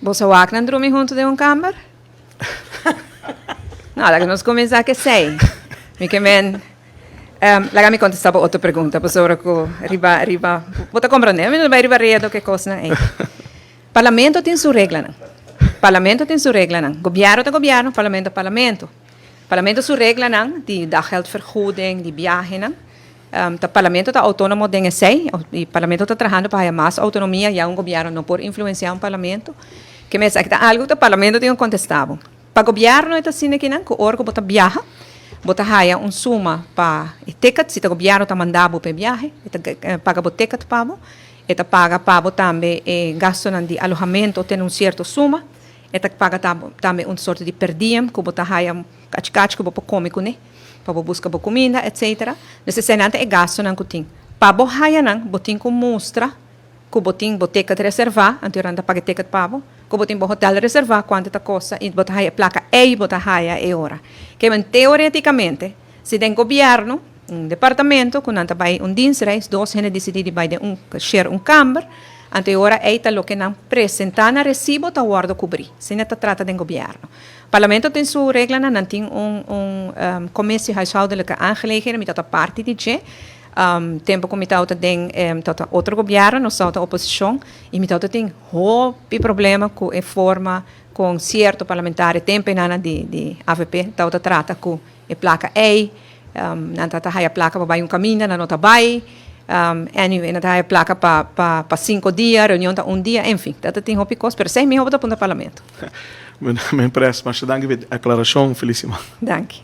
Você vai não dormir junto de câmara? Não, lá que nós começamos a sei. Lá me contestava outra pergunta, pessoa que riba, você compreende? Não vai riba redo que coisa é. Parlamento tem sua regra, não? Parlamento tem sua regra, não? Governo é governo, parlamento é parlamento. Parlamento sua regra, não? De dar geldvergoeding, de viagem, não? O parlamento está autônomo de sei, o parlamento está trabalhando para mais autonomia e um governo não pode influenciar um parlamento. Que me diz que algo que o parlamento tem contestado. Para o governo é assim que não, que o órgão bota viaja, bota raia suma para o ticket, se o governo está mandando para viagem, paga o ticket para eta paga para também gasto de alojamento tem certo suma, eta paga também sorte de per diem, que bota raia cachicach que bota come com né, para buscar comida, etc. Necessariamente é gasto não que tem. Para o raia não, botin com mostra, que botin boteca reservar, anteriormente paga ticket para que botin bo hotel reservar quanto ta coisa e bota raia placa e bota raia é hora. Que teoreticamente, se tem governo departamento, com anta vai dienstreis, dois gente decidir vai de share câmara, ante ora é lo que não apresentar na recibo tá guarda cobrir. Se não trata de governo. Parlamento tem sua regra, não tem comissão huishoudelijke aangelegenheden, met dat parte de je. Tempo como está tem outro governo, nós somos a oposição, e met dat tem hoop problema com a forma com certo parlamentar, tempo nana de AVP, tá trata com a placa E, não tá a placa para vai caminho, não tá vai, anyway, não tá a placa para 5 dias, reunião tá dia, enfim, tá tem hoop coisa, pero sem mim hoop para o parlamento. Me impressa, mas dank je declaração, felicima. Dank.